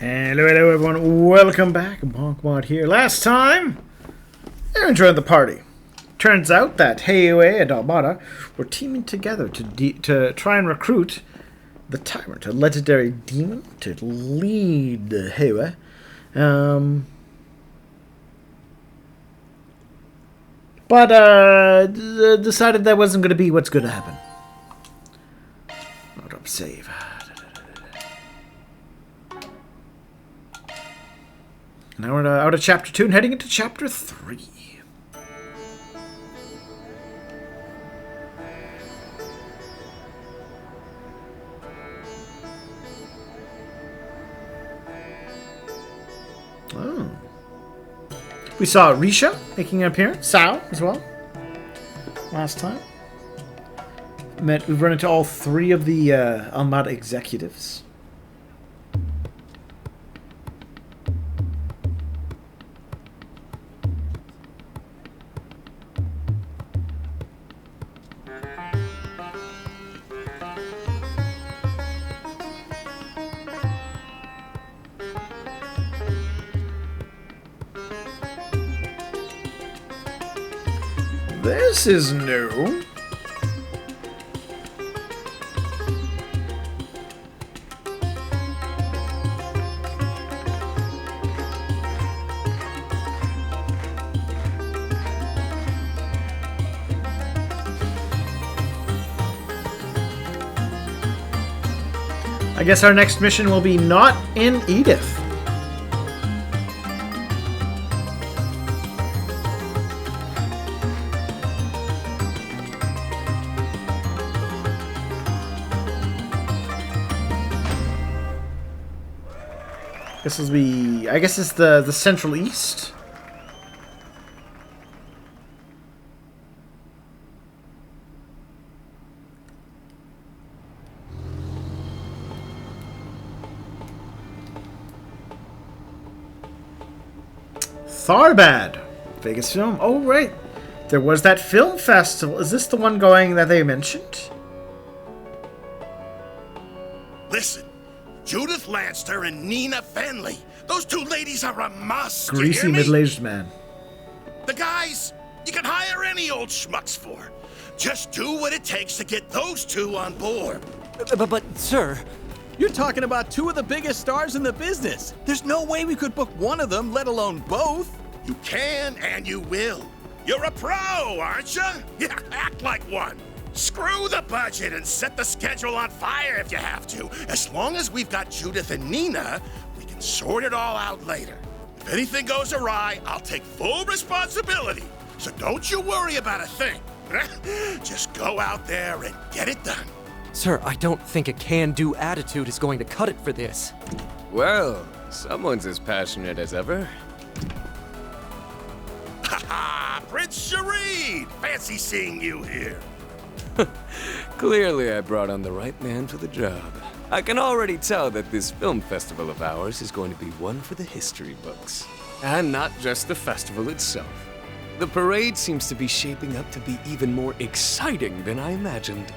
Hello everyone, welcome back. BogMod here. Last time, Aaron joined the party. Turns out that Heiwe and Almada were teaming together to try and recruit the Tyrant, a legendary demon, to lead Heiwe. But decided that wasn't going to be what's going to happen. Load up save. Now we're out of Chapter 2 and heading into Chapter 3. Oh. We saw Risha making an appearance, Sao as well, last time. We've run into all three of the Almada executives. This is new. I guess our next mission will be not in Edith. This will be, I guess it's the Central East. Tharbad. Vegas film. Oh, right. There was that film festival. Is this the one going that they mentioned? Listen. Judith Lanster and Nina Fenley. Those two ladies are a must. Greasy middle-aged man. The guys you can hire any old schmucks for. Just do what it takes to get those two on board. But sir, you're talking about two of the biggest stars in the business. There's no way we could book one of them, let alone both. You can and you will. You're a pro, aren't you? Yeah, act like one. Screw the budget and set the schedule on fire if you have to. As long as we've got Judith and Nina, we can sort it all out later. If anything goes awry, I'll take full responsibility. So don't you worry about a thing. Just go out there and get it done. Sir, I don't think a can-do attitude is going to cut it for this. Well, someone's as passionate as ever. Ha-ha! Prince Shareed! Fancy seeing you here. Clearly I brought on the right man for the job. I can already tell that this film festival of ours is going to be one for the history books. And not just the festival itself. The parade seems to be shaping up to be even more exciting than I imagined.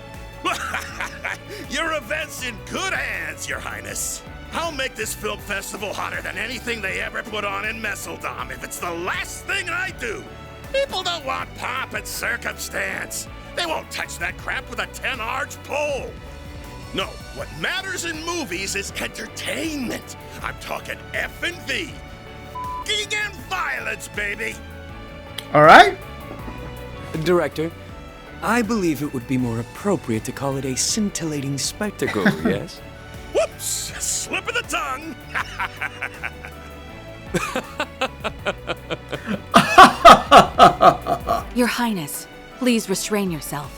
Your event's in good hands, Your Highness. I'll make this film festival hotter than anything they ever put on in Messeldom if it's the last thing I do. People don't want pomp and circumstance. They won't touch that crap with a 10-arch pole. No, what matters in movies is entertainment. I'm talking F&V. F***ing and violence, baby. All right. Director, I believe it would be more appropriate to call it a scintillating spectacle, yes? Whoops! Slip of the tongue. Your Highness, please restrain yourself.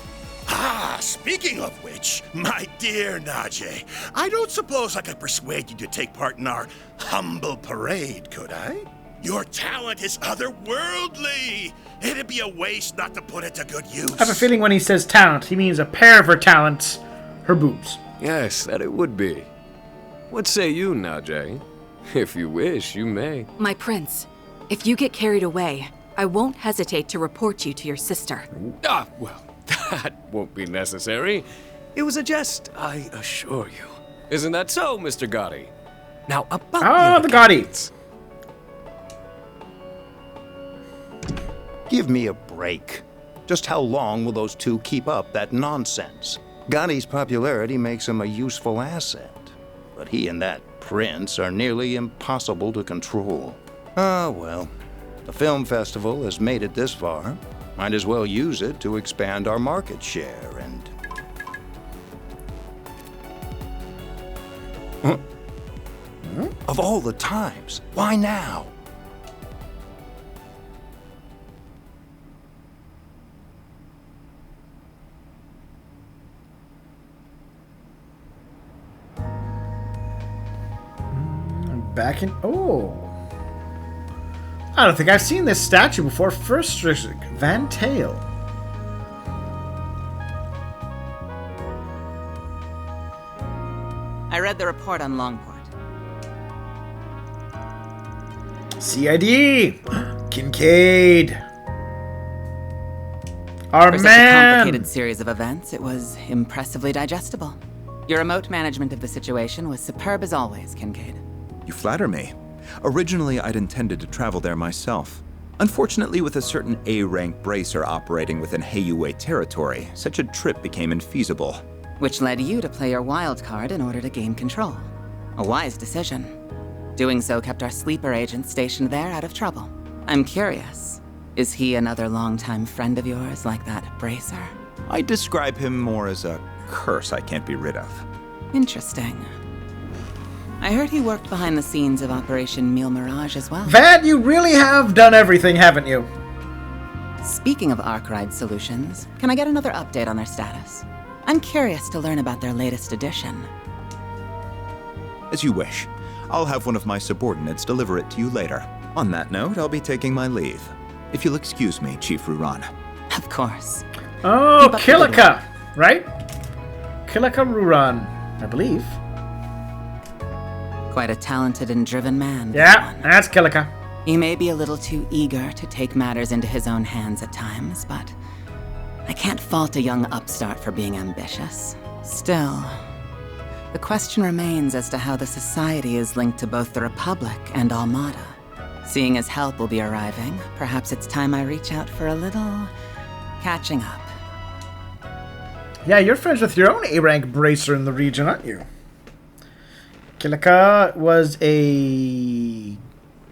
Ah, speaking of which, my dear Najee, I don't suppose I could persuade you to take part in our humble parade, could I? Your talent is otherworldly. It'd be a waste not to put it to good use. I have a feeling when he says talent, he means a pair of her talents, her boobs. Yes, that it would be. What say you, Najee? If you wish, you may. My prince, if you get carried away, I won't hesitate to report you to your sister. Ah, well, that won't be necessary. It was a jest, I assure you. Isn't that so, Mr. Gotti? Now, about Oh, the Gotti. Give me a break. Just how long will those two keep up that nonsense? Gotti's popularity makes him a useful asset, but he and that prince are nearly impossible to control. Ah, well. The film festival has made it this far. Might as well use it to expand our market share and... Huh? Of all the times, why now? Back in... Oh. I don't think I've seen this statue before. First district, Van Tail. I read the report on Longport. CID! Kincaid! Our For such a man! complicated series of events, it was impressively digestible. Your remote management of the situation was superb as always, Kincaid. You flatter me. Originally, I'd intended to travel there myself. Unfortunately, with a certain A-rank bracer operating within Heiyue territory, such a trip became infeasible. Which led you to play your wild card in order to gain control. A wise decision. Doing so kept our sleeper agent stationed there out of trouble. I'm curious, is he another longtime friend of yours like that bracer? I describe him more as a curse I can't be rid of. Interesting. I heard he worked behind the scenes of Operation Meal Mirage as well. Van, you really have done everything, haven't you? Speaking of Arkwright Solutions, can I get another update on their status? I'm curious to learn about their latest addition. As you wish. I'll have one of my subordinates deliver it to you later. On that note, I'll be taking my leave. If you'll excuse me, Chief Ruran. Of course. Oh, Keep up the good Kilika, right? Kilika Ruran, I believe. Quite a talented and driven man. this Yeah, one. that's Kilika. He may be a little too eager to take matters into his own hands at times, but I can't fault a young upstart for being ambitious. Still, the question remains as to how the Society is linked to both the Republic and Almada. Seeing as help will be arriving, perhaps it's time I reach out for a little catching up. Yeah, you're friends with your own A-rank bracer in the region, aren't you? Kilika was a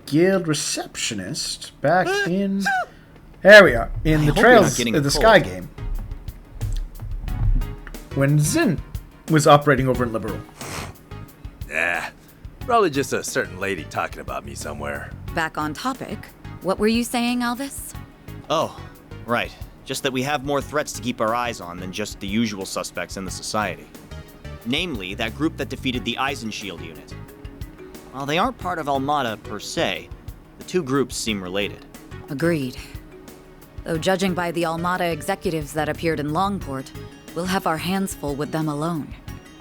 guild receptionist back in... There we are. In the hope you're not Trails getting of a the cold. Sky game. When Zin was operating over in Liberal. Probably just a certain lady talking about me somewhere. Back on topic. What were you saying, Alvis? Oh, right. Just that we have more threats to keep our eyes on than just the usual suspects in the Society. Namely, that group that defeated the Eisenshield unit. While they aren't part of Almada per se, the two groups seem related. Agreed. Though judging by the Almada executives that appeared in Longport, we'll have our hands full with them alone.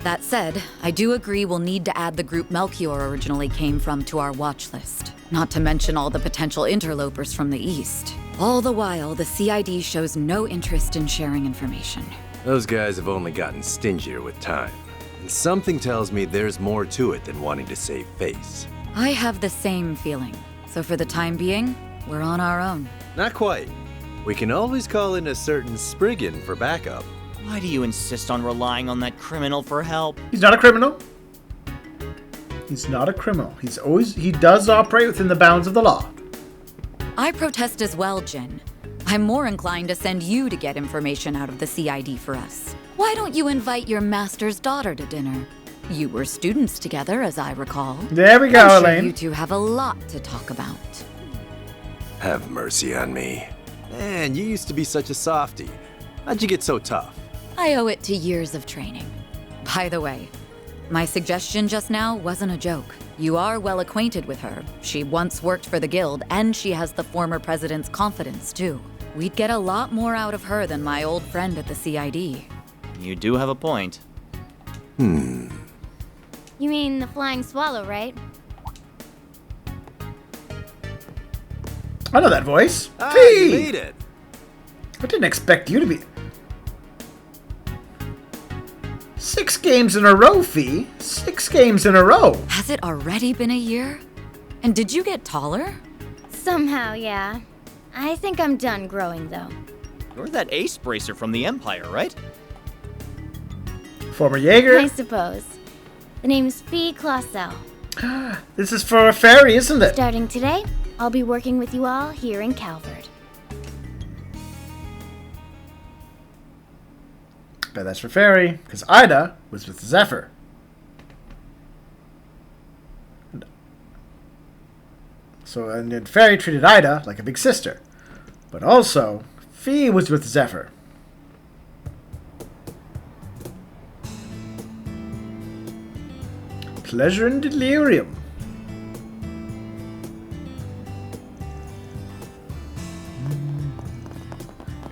That said, I do agree we'll need to add the group Melchior originally came from to our watch list. Not to mention all the potential interlopers from the east. All the while, the CID shows no interest in sharing information. Those guys have only gotten stingier with time. And something tells me there's more to it than wanting to save face. I have the same feeling. So for the time being, we're on our own. Not quite. We can always call in a certain Spriggan for backup. Why do you insist on relying on that criminal for help? He's not a criminal. He's not a criminal. He does operate within the bounds of the law. I protest as well, Jin. I'm more inclined to send you to get information out of the CID for us. Why don't you invite your master's daughter to dinner? You were students together, as I recall. There we go, I'm sure Elaine. you two have a lot to talk about. Have mercy on me. Man, you used to be such a softie. How'd you get so tough? I owe it to years of training. By the way, my suggestion just now wasn't a joke. You are well acquainted with her. She once worked for the guild, and she has the former president's confidence, too. We'd get a lot more out of her than my old friend at the CID. You do have a point. You mean the flying swallow, right? I know that voice. Ah, Hey! you made it. I didn't expect you to be... 6 games in a row, Fee. 6 games in a row. Has it already been a year? And did you get taller? Somehow, yeah. I think I'm done growing, though. You're that ace bracer from the Empire, right? Former Jaeger. I suppose. The name's Fee Clausel. This is for a fairy, isn't it? Starting today, I'll be working with you all here in Calvert. Bet that's for fairy, because Ida was with Zephyr. So, and then fairy treated Ida like a big sister. But also, Fee was with Zephyr. Pleasure and delirium.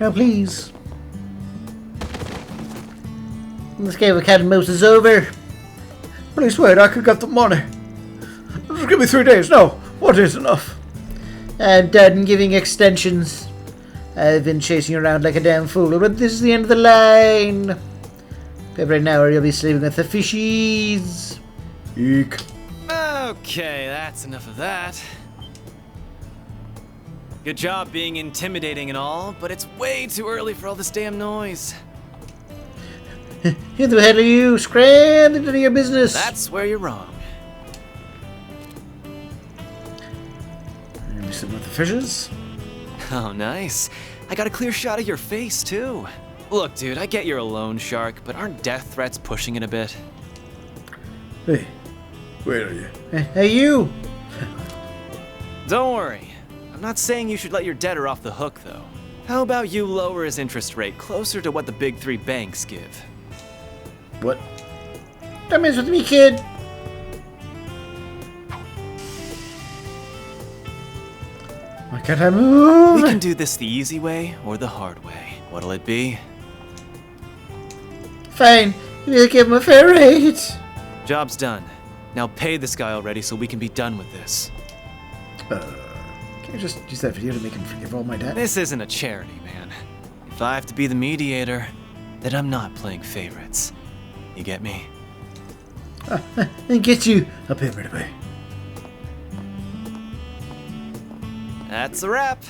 Now, please. This game of cat and mouse is over. Please wait, I could get the money. Just give me 3 days. No, what is enough? I'm done giving extensions. I've been chasing around like a damn fool, but this is the end of the line. Every now you'll be sleeping with the fishies. Eek. Okay, that's enough of that. Good job being intimidating and all, but it's way too early for all this damn noise. Who the hell are you? Scram into your business. That's where you're wrong. You're gonna be sitting with the fishes? Oh, nice. I got a clear shot of your face, too. Look, dude, I get you're a loan shark, but aren't death threats pushing it a bit? Hey, where are you? Hey, you! Don't worry. I'm not saying you should let your debtor off the hook, though. How about you lower his interest rate closer to what the big 3 banks give? What? Don't mess with me, kid! Why can't I move? We can do this the easy way or the hard way. What'll it be? Fine. We'll give him a fair rate. Job's done. Now pay this guy already so we can be done with this. Can you just use that video to make him forgive all my debt? This isn't a charity, man. If I have to be the mediator, then I'm not playing favorites. You get me? And get you a pay right away. That's a wrap.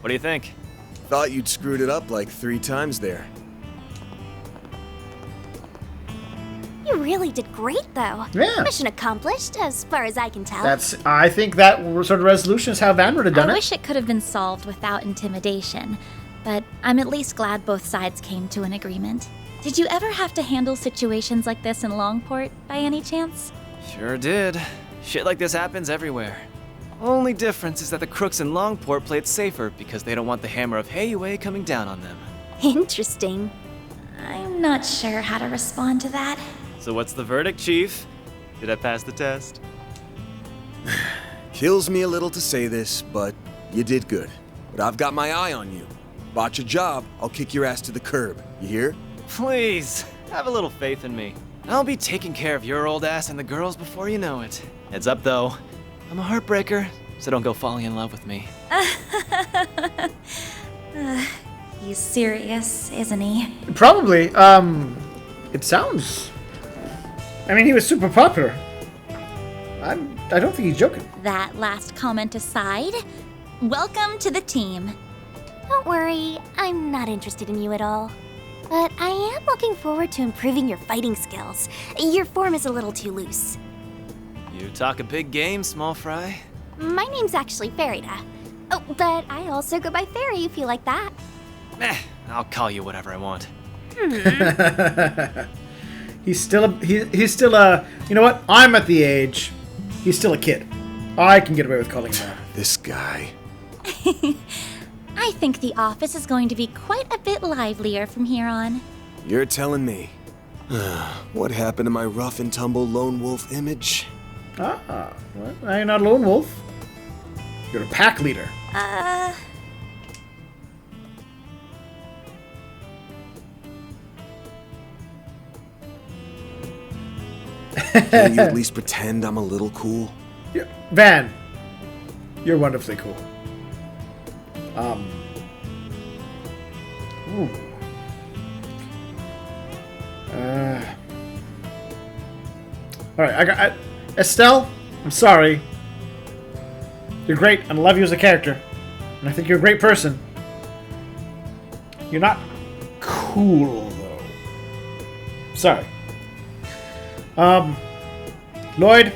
What do you think? Thought you'd screwed it up like 3 times there. You really did great, though. Yeah. Mission accomplished, as far as I can tell. I think that sort of resolution is how Van would have done I it. wish it could have been solved without intimidation, but I'm at least glad both sides came to an agreement. Did you ever have to handle situations like this in Longport, by any chance? Sure did. Shit like this happens everywhere. Only difference is that the crooks in Longport play it safer because they don't want the hammer of Heyue coming down on them. Interesting. I'm not sure how to respond to that. So what's the verdict, Chief? Did I pass the test? Kills me a little to say this, but you did good. But I've got my eye on you. Botch a job, I'll kick your ass to the curb. You hear? Please, have a little faith in me. I'll be taking care of your old ass and the girls before you know it. Heads up, though. I'm a heartbreaker, so don't go falling in love with me. He's serious, isn't he? Probably. It sounds... I mean, he was super popular. I don't think he's joking. That last comment aside, welcome to the team. Don't worry, I'm not interested in you at all. But I am looking forward to improving your fighting skills. Your form is a little too loose. You talk a big game, small fry. My name's actually Farida. Oh, but I also go by Fairy if you like that. I'll call you whatever I want. He's still a, you know what? I'm at the age. He's still a kid. I can get away with calling him that. This guy. I think the office is going to be quite a bit livelier from here on. You're telling me. What happened to my rough and tumble lone wolf image? Well, you're not a lone wolf. You're a pack leader. Can you at least pretend I'm a little cool? Yeah. Van, you're wonderfully cool. Ooh. Alright, Estelle, I'm sorry. You're great, and I love you as a character. And I think you're a great person. You're not cool, though. Sorry. Lloyd,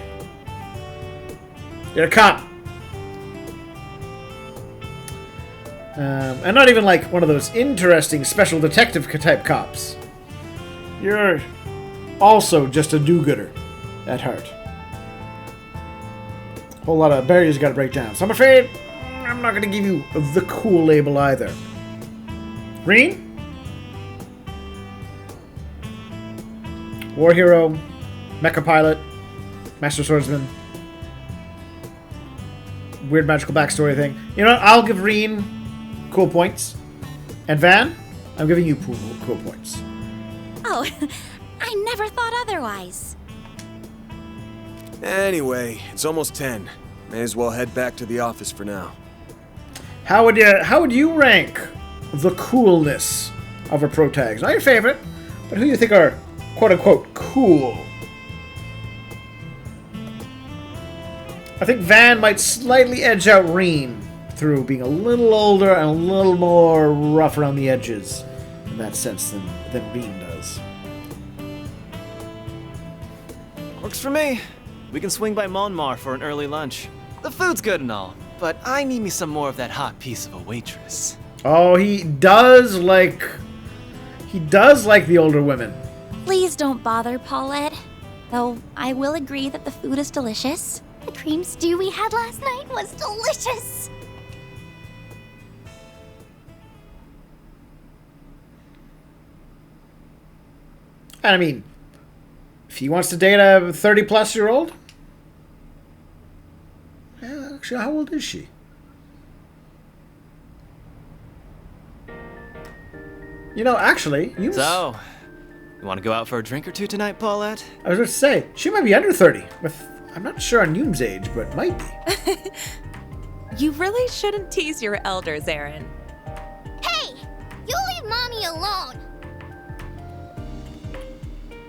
you're a cop. And not even like one of those interesting special detective type cops. You're also just a do-gooder at heart. Whole lot of barriers you gotta break down. So I'm afraid I'm not gonna give you the cool label either. Green? War hero, mecha pilot, master swordsman, weird magical backstory thing. You know what? I'll give Reen cool points. And Van, I'm giving you cool points. Oh, I never thought otherwise. Anyway, it's almost 10. May as well head back to the office for now. How would you rank the coolness of our pro tags? Not your favorite, but who you think are quote unquote cool? I think Van might slightly edge out Reen through being a little older and a little more rough around the edges in that sense than Reen does. Works for me. We can swing by Monmar for an early lunch. The food's good and all, but I need me some more of that hot piece of a waitress. Oh, he does like the older women. Please don't bother, Paulette. Though I will agree that the food is delicious. The cream stew we had last night was delicious. And I mean, if he wants to date a 30-plus-year-old, actually, how old is she? You know, actually, So, you want to go out for a drink or two tonight, Paulette? I was going to say, she might be under 30. I'm not sure on Hume's age, but might be. You really shouldn't tease your elders, Aaron. Hey! You leave Mommy alone!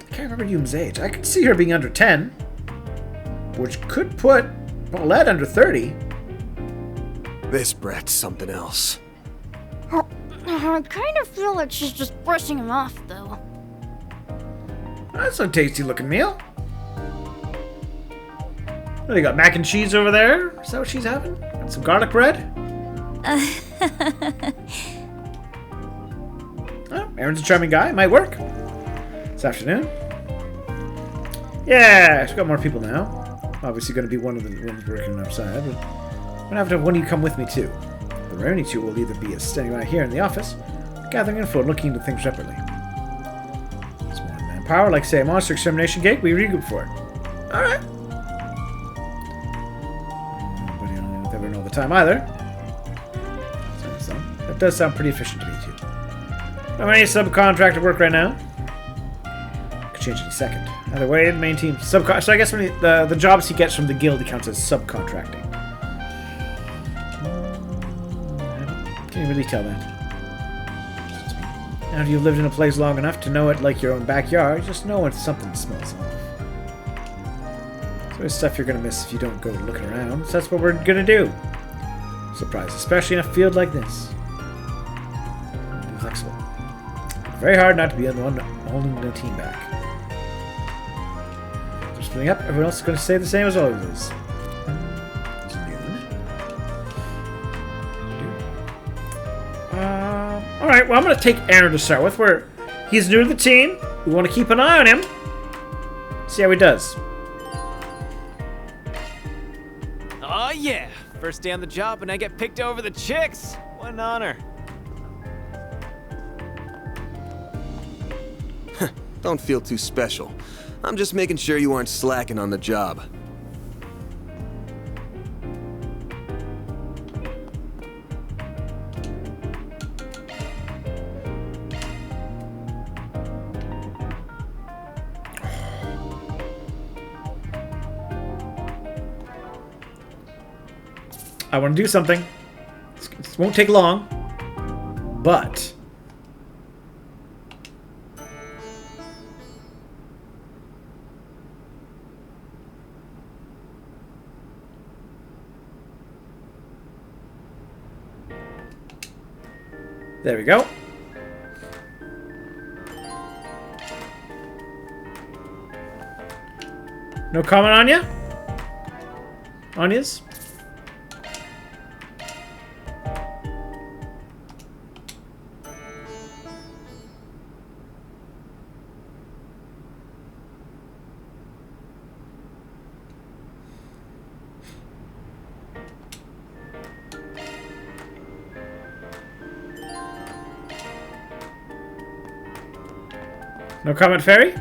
I can't remember Hume's age. I could see her being under 10, which could put Paulette under 30. This brat's something else. I kind of feel like she's just brushing him off, though. That's a tasty-looking meal. What, you got mac and cheese over there? Is that what she's having? And some garlic bread? Oh, Aaron's a charming guy. Might work. This afternoon. Yeah, she's got more people now. Obviously going to be one of the ones working on our side, but I'm going to have to have one of you come with me, too. The remaining two will either be standing right here in the office, gathering info and looking into things separately. Small manpower, like, say, a monster extermination gate, we regroup for it. Alright. Nobody on it ever know the time either. So, that does sound pretty efficient to me, too. How many subcontractor work right now? Could change any second. Either way, the main team so I guess when the jobs he gets from the guild he counts as subcontracting. Can't really tell that. Now if you've lived in a place long enough to know it like your own backyard, you just know when something smells off. So there's stuff you're gonna miss if you don't go looking around. So that's what we're gonna do. Surprise, especially in a field like this. Be flexible. Very hard not to be the one holding the team back. They're splitting up. Everyone else is going to stay the same as always is. Alright, well, I'm going to take Aaron to start with. He's new to the team. We want to keep an eye on him. See how he does. Oh, yeah. First day on the job and I get picked over the chicks. What an honor. Don't feel too special. I'm just making sure you aren't slacking on the job. I want to do something. This won't take long, but There we go. No comment on ya? Anya's? No comment, Fairy?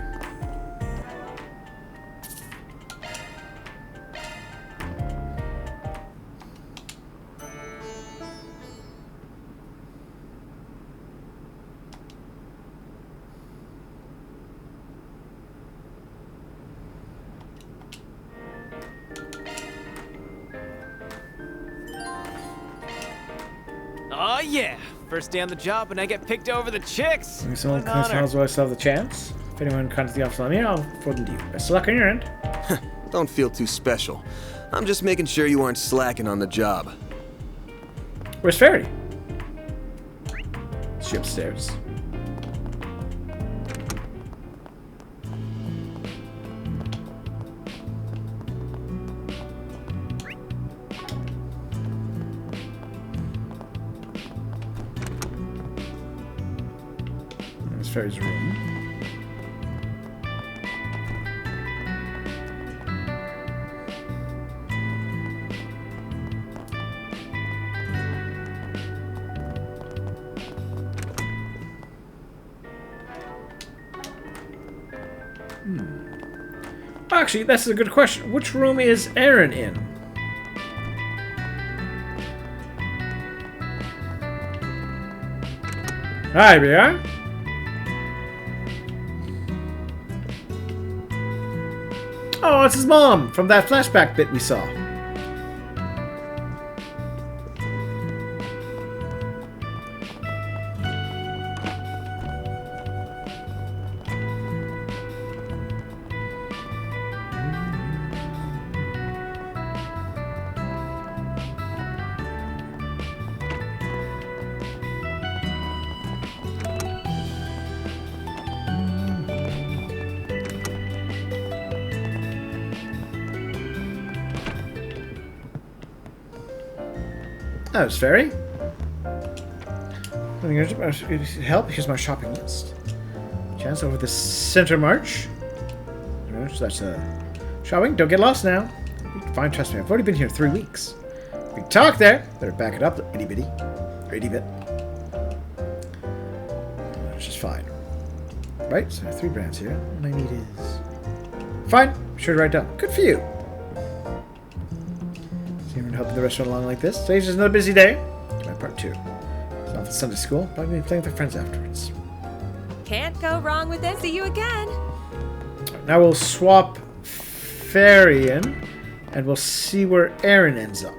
Oh yeah! First day on the job and I get picked over the chicks! If someone What an honor. comes I still have the chance. If anyone contacts the office on me, I'll forward them to you. Best of luck on your end. Don't feel too special. I'm just making sure you aren't slacking on the job. Where's Fairy? Is she upstairs? There's Fairy's room. Actually, that's a good question. Which room is Aaron in? Hi, we are. Oh, it's his mom from that flashback bit we saw. That was Fairy. Help? Here's my shopping list. Chance over the center march. So that's shopping. Don't get lost now. Fine, trust me. I've already been here 3 weeks. We talk there. Better back it up, itty bitty. Or itty bit. That's just fine. Right? So 3 brands here. All I need is. Fine. Sure to write down. Good for you. Helping the restaurant along like this. Today's just another busy day. My part 2. It's off at Sunday school. Probably be playing with my friends afterwards. Can't go wrong with this. See you again. Right, now we'll swap Fairy in, and we'll see where Aaron ends up.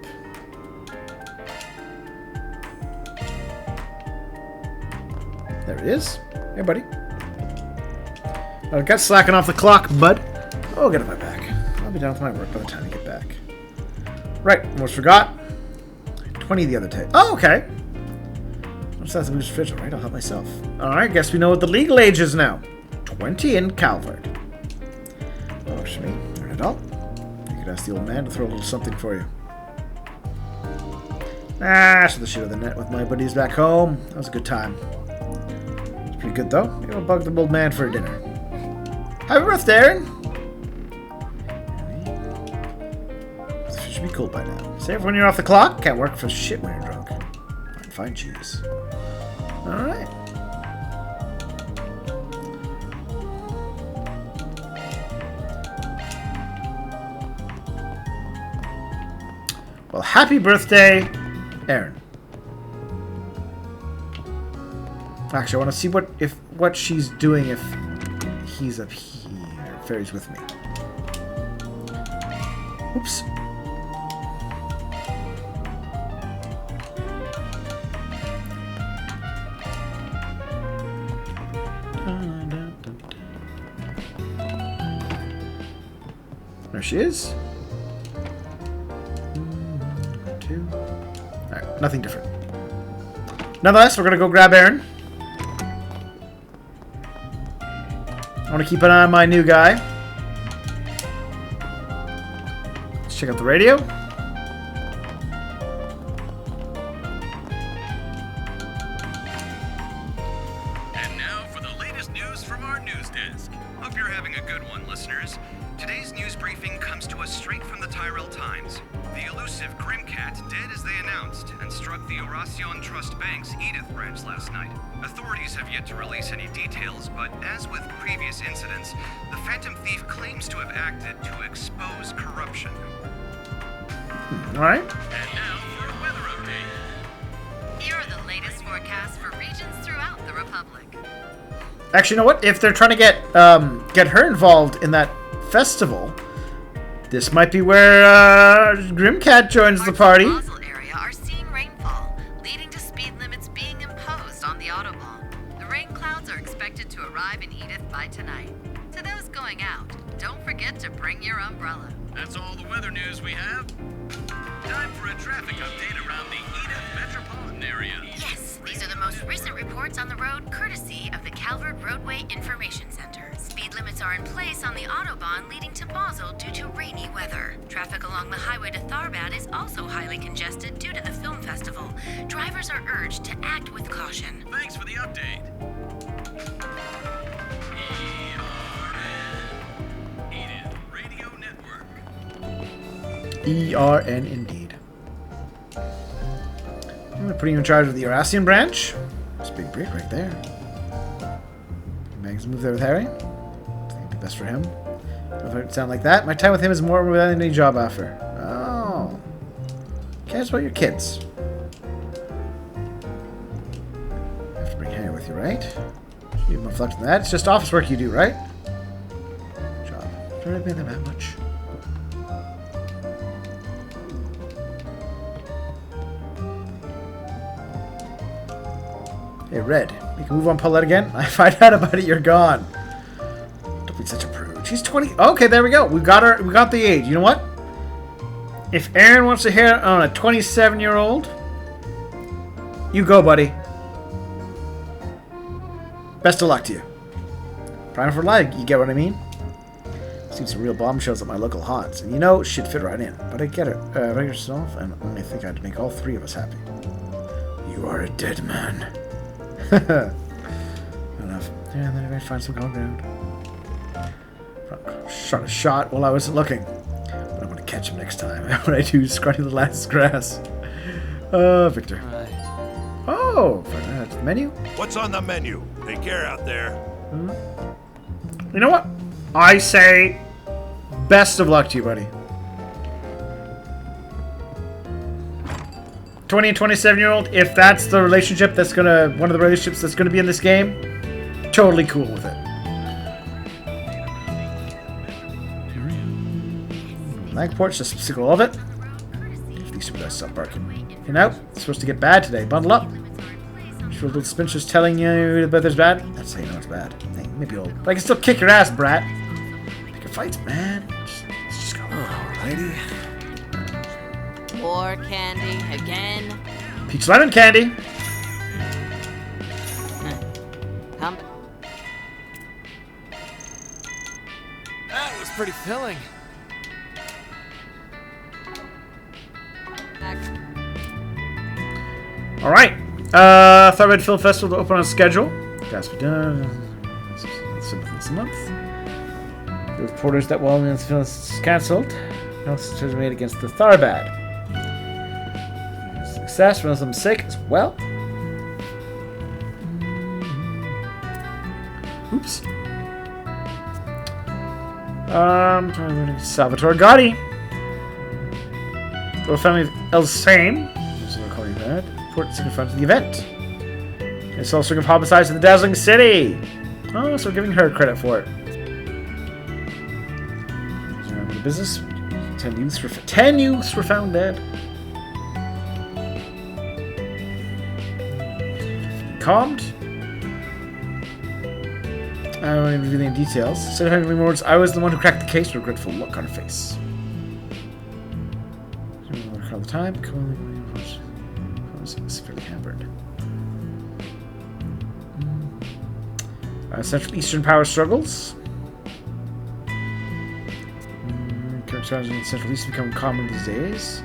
There it is. Hey, buddy. I got slacking off the clock, bud. Oh, get on my back. I'll be done with my work by the time you get back. Right, almost forgot. 20 the other day. Oh, okay. What's that? The boost official, right? I'll help myself. Alright, guess we know what the legal age is now. 20 in Calvert. That works for me. Not at all. You could ask the old man to throw a little something for you. So the shit of the net with my buddies back home. That was a good time. It's pretty good, though. Maybe I'll bug the old man for a dinner. Happy birthday, Aaron! Be cool by now. Save when you're off the clock. Can't work for shit when you're drunk. Fine cheese. Alright. Well, happy birthday, Aaron. Actually, I want to see what she's doing if he's up here. Fairy's with me. Oops. There she is. 2. Alright, nothing different. Nonetheless, we're gonna go grab Aaron. I want to keep an eye on my new guy. Let's check out the radio. And now for the latest news from our news desk. Hope you're having a good one, listeners. Today's news briefing comes to us straight from the Tyrell Times. The elusive Grimcat dead as they announced and struck the Oracion Trust Bank's Edith branch last night. Authorities have yet to release any details, but as with previous incidents, the Phantom Thief claims to have acted to expose corruption. Alright. And now for a weather update. Here are the latest forecasts for regions throughout the Republic. Actually, you know what? If they're trying to get her involved in that festival, this might be where Grimcat joins the party. Basel area are seeing rainfall, leading to speed limits being imposed on the Autobahn. The rain clouds are expected to arrive in Edith by tonight. To those going out, don't forget to bring your umbrella. That's all the weather news we have. Time for a traffic update around the Edith metropolitan area. Yes, these are the most recent reports on the road, courtesy of the Calvert Roadway Information Center. Speed limits are in place on the Autobahn leading to Basel due to rainy weather. Traffic along the highway to Tharbad is also highly congested due to the film festival. Drivers are urged to act with caution. Thanks for the update. Edith Radio Network. ERN indeed. I'm putting you in charge of the Oracion branch. That's a big break right there. Mags move there with Harry. I think it'd be best for him. If it sound like that, my time with him is more than any job offer. Oh. Cares about your kids. You have to bring Harry with you, right? You haven't reflected on that. It's just office work you do, right? Job. Don't really pay them that much. Hey, Red, you can move on Paulette again? I find out about it, you're gone. Don't be such a prude. She's 20. Okay, there we go. We got her. We got the age. You know what? If Aaron wants to hit on a 27-year-old, you go, buddy. Best of luck to you. Prime for leg, you get what I mean? Seen some real bombshells at my local haunts, and you know, she'd fit right in. But I get it. By yourself, and only think I'd make all three of us happy. You are a dead man. Enough. Yeah, then I might find some common ground. Shot a shot while I wasn't looking. But I'm gonna catch him next time. When I do scrunny the last grass. Victor. Right. Oh, the menu? What's on the menu? Take care out there. You know what? I say best of luck to you, buddy. 20 and 27-year-old, if that's the relationship that's gonna, one of the relationships that's gonna be in this game, totally cool with it. Langport's just sickle of it. If these two guys stop barking. You know, it's supposed to get bad today. Bundle up. Sure, little Spincher's telling you that there's bad. That's how you know it's bad. Hey, maybe old, but I can still kick your ass, brat. Pick your fights, man. Let's just go. Alrighty. More candy again. Peach lemon candy. Come. That was pretty filling. All right. Tharbad Film Festival to open on schedule. That's been done. This month. The reporters that Wellman's film is cancelled. No decision made against the Tharbad. Success runs them sick as well. Oops. Salvatore Gotti. The family of El Same. Calling that. Report in front of the event. It's also of homicides in the dazzling city. Oh, so we're giving her credit for it. The business. 10 youths were found dead. Calmed. I don't even reveal any details. Instead of having rewards, I was the one who cracked the case with a regretful look on her face. All the time. Severely hampered. Central Eastern power struggles. Current strategy in the Central East become common these days.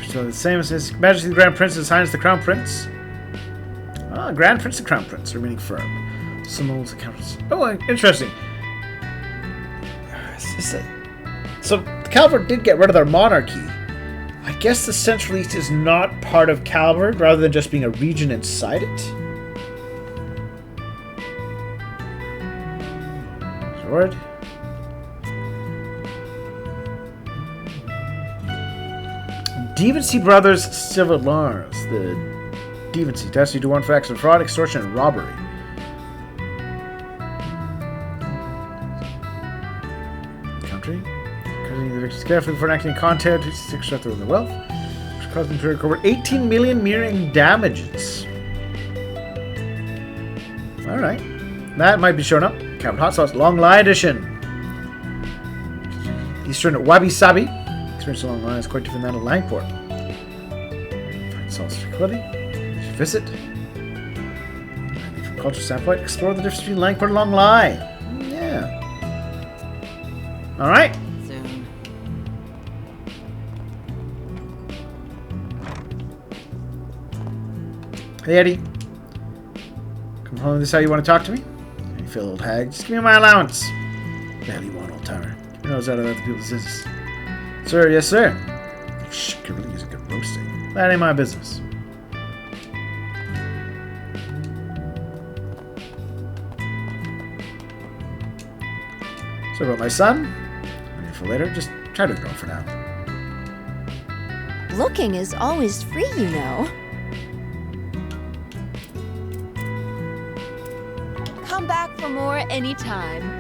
So the same as His Majesty the Grand Prince, His Highness the Crown Prince. Grand Prince the Crown Prince, remaining firm. Some old accounts. Oh, interesting. So the Calvard did get rid of their monarchy. I guess the Central East is not part of Calvard, rather than just being a region inside it. Sword. Devency Brothers Civilars. The Devency test you do one for acts of fraud, extortion, and robbery. Country. Cutting the victims carefully for enacting content to extract their wealth, which caused them to recover 18 million mirroring damages. Alright. That might be showing up. Cabin Hot Sauce Long Lie Edition. Eastern Wabi Sabi. Experience along the line is quite different than that of Langport. Find salts tranquility. Visit. From cultural standpoint, explore the difference between Langport and Long Lie. Yeah. Alright. Soon. Hey, Eddie. Come home. This is how you want to talk to me? You feel old hag? Just give me my allowance. The hell you want, old timer? Keep your nose out of other people's business. Sir, yes, sir. Shh, could really use a good roasting. That ain't my business. So about my son, maybe for later, just try to ignore for now. Looking is always free, you know. Come back for more anytime.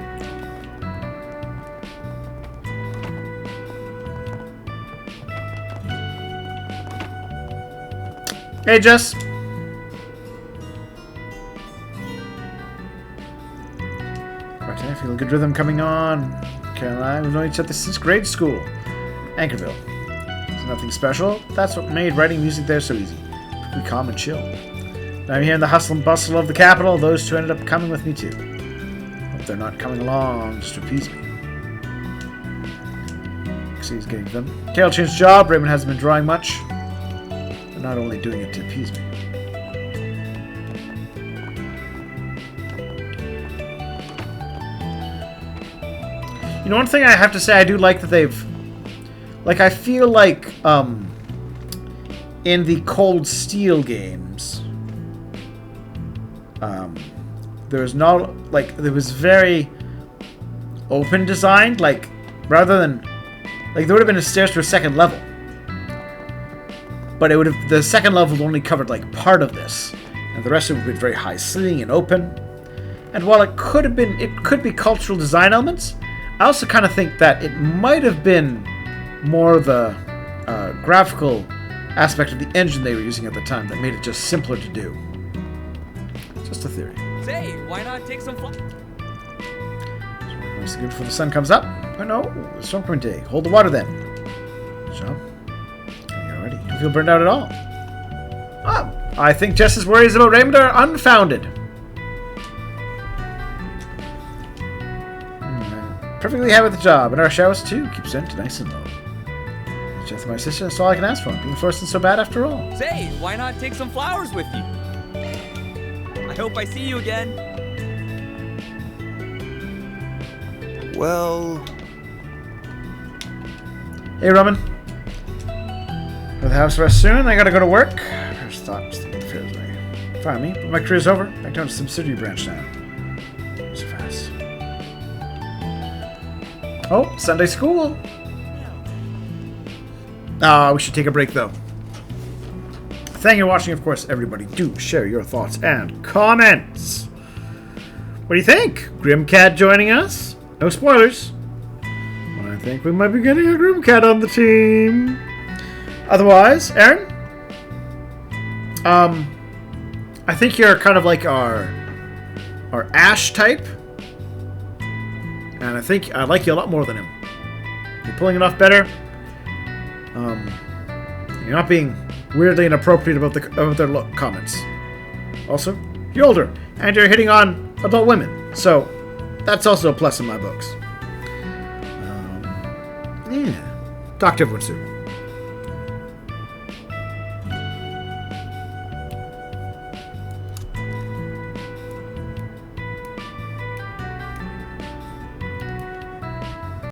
Hey, Jess. I feel a good rhythm coming on. Caroline, we've known each other since grade school. Anchorville. It's nothing special. That's what made writing music there so easy. Pretty calm and chill. Now I'm here in the hustle and bustle of the capital. Those two ended up coming with me too. Hope they're not coming along just to appease me. See, he's getting them. Kale changed job. Raymond hasn't been drawing much. They're not only doing it to appease me. You know, one thing I have to say, I do like that they've... Like, I feel like, in the Cold Steel games, there was not, like, there was very open designed, like, rather than, like, there would have been a stairs to a second level. But it would have, the second level only covered, like, part of this. And the rest of it would be very high ceiling and open. And while it could have been, it could be cultural design elements, I also kind of think that it might have been more the graphical aspect of the engine they were using at the time that made it just simpler to do. Just a theory. Say, why not take some fun? Nice and good before the sun comes up. Oh no, it's storm coming day. Hold the water then. Sean, you're ready. You don't feel burned out at all. Oh, I think Jess's worries about Raymond are unfounded. Perfectly happy with the job, and our showers too. Keep sent nice and low. It's just my sister, that's all I can ask for. Being forced isn't so bad after all. Say, why not take some flowers with you? I hope I see you again. Well... Hey, Roman. For the house rest soon. I gotta go to work. First thought, just thinking the fair's way. Fire me, but my career's over. Back down to subsidiary branch now. So fast. Oh, Sunday school. We should take a break, though. Thank you for watching, of course, everybody. Do share your thoughts and comments. What do you think? Grimcat joining us? No spoilers. Well, I think we might be getting a Grimcat on the team. Otherwise, Aaron? I think you're kind of like our Ash type. And I think I like you a lot more than him. You're pulling it off better. You're not being weirdly inappropriate about their comments. Also, You're older, and you're hitting on adult women. So, that's also a plus in my books. Yeah. Talk to everyone soon.